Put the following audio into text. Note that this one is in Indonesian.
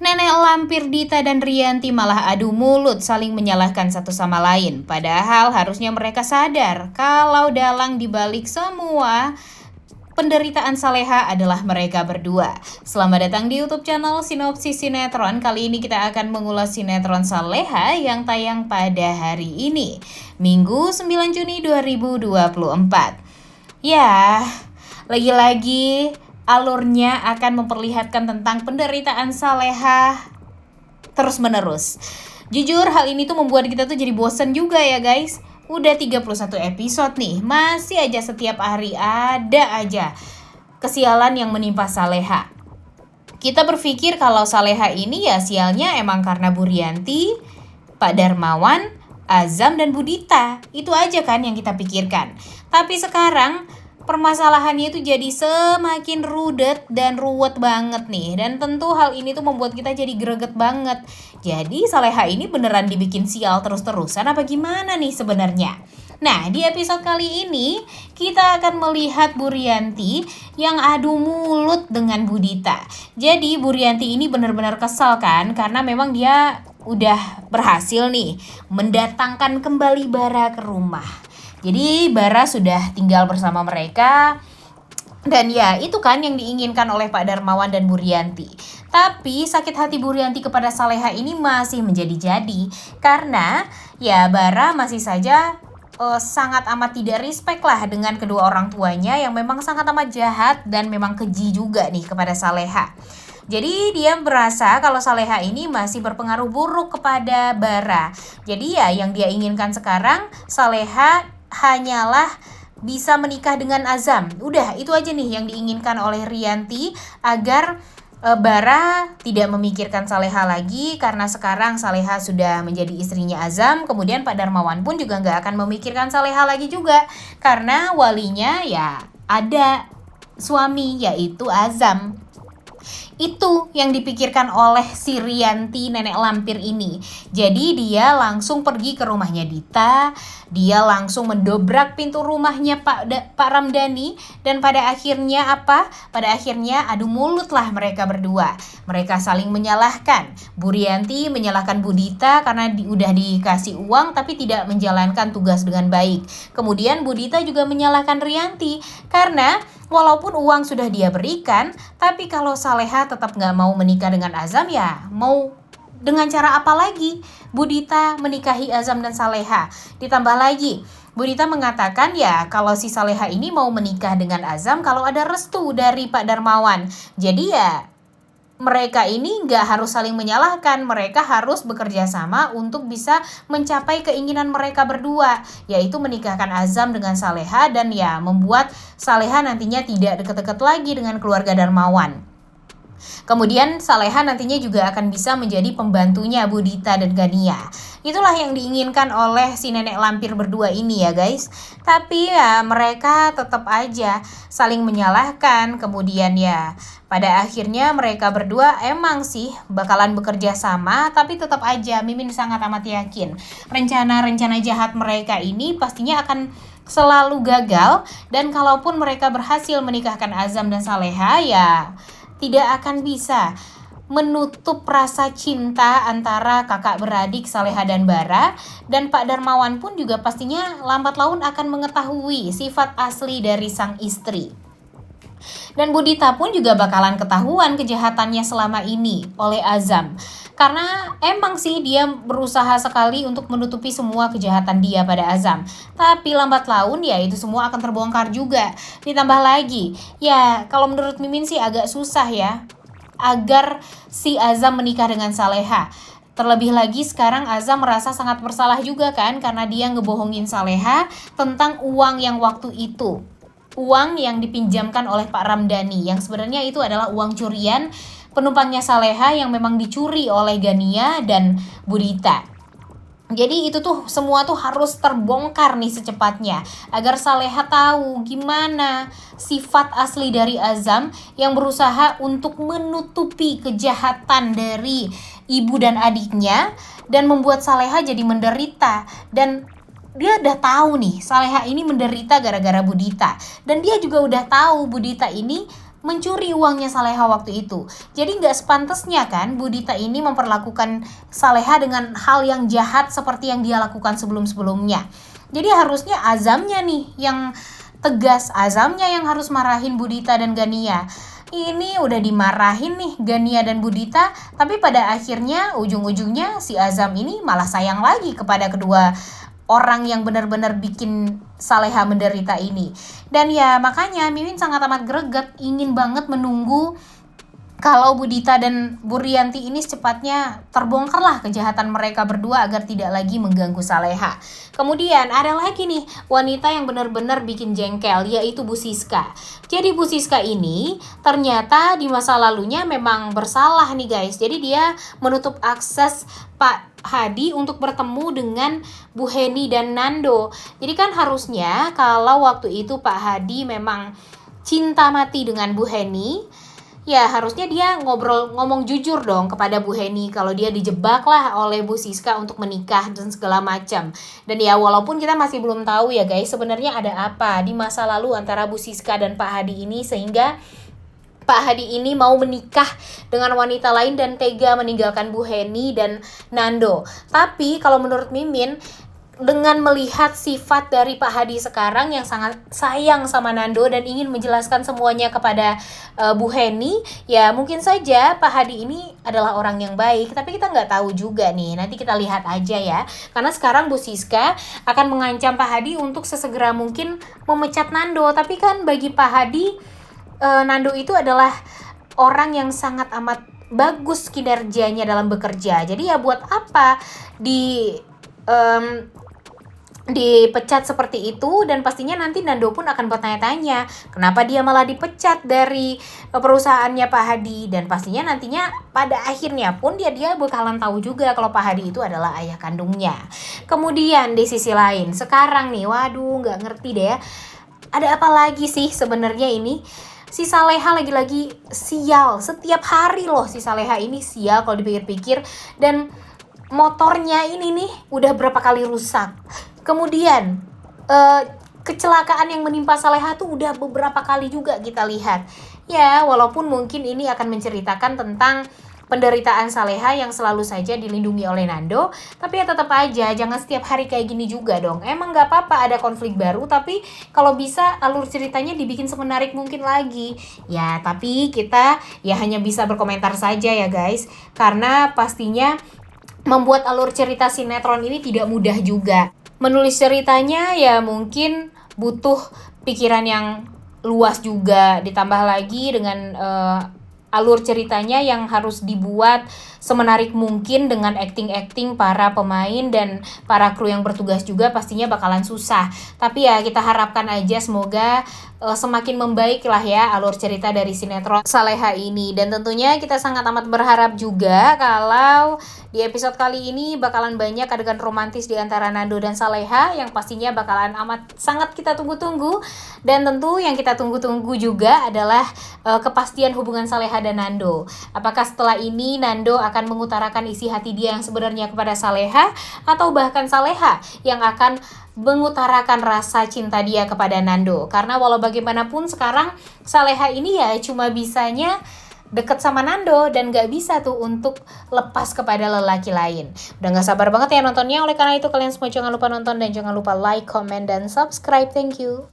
Nenek lampir Dita dan Rianti malah adu mulut saling menyalahkan satu sama lain. Padahal harusnya mereka sadar kalau dalang dibalik semua penderitaan Saleha adalah mereka berdua. Selamat datang di YouTube channel Sinopsis Sinetron. Kali ini kita akan mengulas sinetron Saleha yang tayang pada hari ini, Minggu 9 Juni 2024. Ya, lagi-lagi alurnya akan memperlihatkan tentang penderitaan Saleha terus-menerus. Jujur hal ini tuh membuat kita tuh jadi bosen juga ya guys. Udah 31 episode nih, masih aja setiap hari ada aja kesialan yang menimpa Saleha. Kita berpikir kalau Saleha ini ya sialnya emang karena Bu Rianti, Pak Darmawan, Azam, dan Budita. Itu aja kan yang kita pikirkan. Tapi sekarang permasalahannya itu jadi semakin rudet dan ruwet banget nih. Dan tentu hal ini tuh membuat kita jadi greget banget. Jadi Saleha ini beneran dibikin sial terus-terusan apa gimana nih sebenarnya? Nah, di episode kali ini kita akan melihat Bu Rianti yang adu mulut dengan Budita. Jadi Bu Rianti ini benar-benar kesal kan, karena memang dia udah berhasil nih mendatangkan kembali Bara ke rumah. Jadi Bara sudah tinggal bersama mereka. Dan ya itu kan yang diinginkan oleh Pak Darmawan dan Bu Rianti. Tapi sakit hati Bu Rianti kepada Saleha ini masih menjadi-jadi. Karena ya Bara masih saja sangat amat tidak respect lah dengan kedua orang tuanya yang memang sangat amat jahat dan memang keji juga nih kepada Saleha. Jadi dia merasa kalau Saleha ini masih berpengaruh buruk kepada Bara. Jadi ya yang dia inginkan sekarang Saleha hanyalah bisa menikah dengan Azam. Udah itu aja nih yang diinginkan oleh Rianti agar Bara tidak memikirkan Saleha lagi, karena sekarang Saleha sudah menjadi istrinya Azam. Kemudian Pak Darmawan pun juga nggak akan memikirkan Saleha lagi juga, karena walinya ya ada suami yaitu Azam. Itu yang dipikirkan oleh si Rianti nenek lampir ini. Jadi dia langsung pergi ke rumahnya Dita. Dia langsung mendobrak pintu rumahnya Pak Ramdhani. Dan pada akhirnya apa? Pada akhirnya adu mulut lah mereka berdua. Mereka saling menyalahkan. Bu Rianti menyalahkan Bu Dita karena udah dikasih uang tapi tidak menjalankan tugas dengan baik. Kemudian Bu Dita juga menyalahkan Rianti karena walaupun uang sudah dia berikan, tapi kalau Saleha tetap nggak mau menikah dengan Azam, ya mau dengan cara apa lagi Bu Dita menikahi Azam dan Saleha? Ditambah lagi, Bu Dita mengatakan ya kalau si Saleha ini mau menikah dengan Azam kalau ada restu dari Pak Darmawan. Jadi ya mereka ini nggak harus saling menyalahkan, mereka harus bekerja sama untuk bisa mencapai keinginan mereka berdua, yaitu menikahkan Azam dengan Saleha dan ya membuat Saleha nantinya tidak dekat-dekat lagi dengan keluarga Darmawan. Kemudian Saleha nantinya juga akan bisa menjadi pembantunya Budita dan Gania. Itulah yang diinginkan oleh si nenek lampir berdua ini ya guys. Tapi ya mereka tetap aja saling menyalahkan. Kemudian ya pada akhirnya mereka berdua emang sih bakalan bekerja sama. Tapi tetap aja Mimin sangat amat yakin rencana-rencana jahat mereka ini pastinya akan selalu gagal. Dan kalaupun mereka berhasil menikahkan Azam dan Saleha ya tidak akan bisa menutup rasa cinta antara kakak beradik Saleha dan Bara. Dan Pak Darmawan pun juga pastinya lambat laun akan mengetahui sifat asli dari sang istri. Dan Budita pun juga bakalan ketahuan kejahatannya selama ini oleh Azam. Karena emang sih dia berusaha sekali untuk menutupi semua kejahatan dia pada Azam. Tapi lambat laun ya itu semua akan terbongkar juga. Ditambah lagi, ya kalau menurut Mimin sih agak susah ya agar si Azam menikah dengan Saleha. Terlebih lagi sekarang Azam merasa sangat bersalah juga kan karena dia ngebohongin Saleha tentang uang yang waktu itu. Uang yang dipinjamkan oleh Pak Ramdhani yang sebenarnya itu adalah uang curian penumpangnya Saleha yang memang dicuri oleh Gania dan Budita. Jadi itu tuh semua tuh harus terbongkar nih secepatnya agar Saleha tahu gimana sifat asli dari Azam yang berusaha untuk menutupi kejahatan dari ibu dan adiknya dan membuat Saleha jadi menderita. Dan dia udah tahu nih Saleha ini menderita gara-gara Budita. Dan dia juga udah tahu Budita ini mencuri uangnya Saleha waktu itu. Jadi nggak sepantasnya kan Budita ini memperlakukan Saleha dengan hal yang jahat seperti yang dia lakukan sebelum-sebelumnya. Jadi harusnya Azamnya nih yang tegas, Azamnya yang harus marahin Budita dan Gania. Ini udah dimarahin nih Gania dan Budita, tapi pada akhirnya ujung-ujungnya si Azam ini malah sayang lagi kepada kedua orang yang benar-benar bikin Saleha menderita ini. Dan ya makanya Mimin sangat amat greget, ingin banget menunggu kalau Budita dan Bu Rianti ini secepatnya terbongkarlah kejahatan mereka berdua agar tidak lagi mengganggu Saleha. Kemudian ada lagi nih wanita yang benar-benar bikin jengkel, yaitu Bu Siska. Jadi Bu Siska ini ternyata di masa lalunya memang bersalah nih guys. Jadi dia menutup akses Pak Hadi untuk bertemu dengan Bu Heni dan Nando. Jadi kan harusnya kalau waktu itu Pak Hadi memang cinta mati dengan Bu Heni, ya harusnya dia ngomong jujur dong kepada Bu Heni kalau dia dijebak lah oleh Bu Siska untuk menikah dan segala macam. Dan ya walaupun kita masih belum tahu ya guys sebenarnya ada apa di masa lalu antara Bu Siska dan Pak Hadi ini sehingga Pak Hadi ini mau menikah dengan wanita lain dan tega meninggalkan Bu Heni dan Nando. Tapi kalau menurut Mimin, dengan melihat sifat dari Pak Hadi sekarang yang sangat sayang sama Nando dan ingin menjelaskan semuanya kepada Bu Heni, ya mungkin saja Pak Hadi ini adalah orang yang baik, tapi kita nggak tahu juga nih, nanti kita lihat aja ya. Karena sekarang Bu Siska akan mengancam Pak Hadi untuk sesegera mungkin memecat Nando, tapi kan bagi Pak Hadi, Nando itu adalah orang yang sangat amat bagus kinerjanya dalam bekerja. Jadi ya buat apa dipecat seperti itu, dan pastinya nanti Nando pun akan bertanya-tanya kenapa dia malah dipecat dari perusahaannya Pak Hadi, dan pastinya nantinya pada akhirnya pun dia bakalan tahu juga kalau Pak Hadi itu adalah ayah kandungnya. Kemudian di sisi lain sekarang nih, waduh nggak ngerti deh ya, ada apa lagi sih sebenarnya ini. Si Saleha lagi-lagi sial, setiap hari loh si Saleha ini sial kalau dipikir-pikir. Dan motornya ini nih udah berapa kali rusak. Kemudian kecelakaan yang menimpa Saleha tuh udah beberapa kali juga kita lihat. Ya walaupun mungkin ini akan menceritakan tentang penderitaan Saleha yang selalu saja dilindungi oleh Nando, tapi ya tetap aja jangan setiap hari kayak gini juga dong. Emang gak apa-apa ada konflik baru, tapi kalau bisa alur ceritanya dibikin semenarik mungkin lagi. Ya tapi kita ya hanya bisa berkomentar saja ya guys, karena pastinya membuat alur cerita sinetron ini tidak mudah juga. Menulis ceritanya ya mungkin butuh pikiran yang luas juga, ditambah lagi dengan alur ceritanya yang harus dibuat semenarik mungkin dengan acting para pemain dan para kru yang bertugas juga pastinya bakalan susah. Tapi ya kita harapkan aja semoga semakin membaik lah ya alur cerita dari sinetron Saleha ini. Dan tentunya kita sangat amat berharap juga kalau di episode kali ini bakalan banyak adegan romantis di antara Nando dan Saleha yang pastinya bakalan amat sangat kita tunggu-tunggu. Dan tentu yang kita tunggu-tunggu juga adalah kepastian hubungan Saleha dan Nando. Apakah setelah ini Nando akan mengutarakan isi hati dia yang sebenarnya kepada Saleha, atau bahkan Saleha yang akan mengutarakan rasa cinta dia kepada Nando. Karena walau bagaimanapun sekarang Saleha ini ya cuma bisanya deket sama Nando dan gak bisa tuh untuk lepas kepada lelaki lain. Udah gak sabar banget ya nontonnya. Oleh karena itu kalian semua jangan lupa nonton dan jangan lupa like, comment, dan subscribe. Thank you.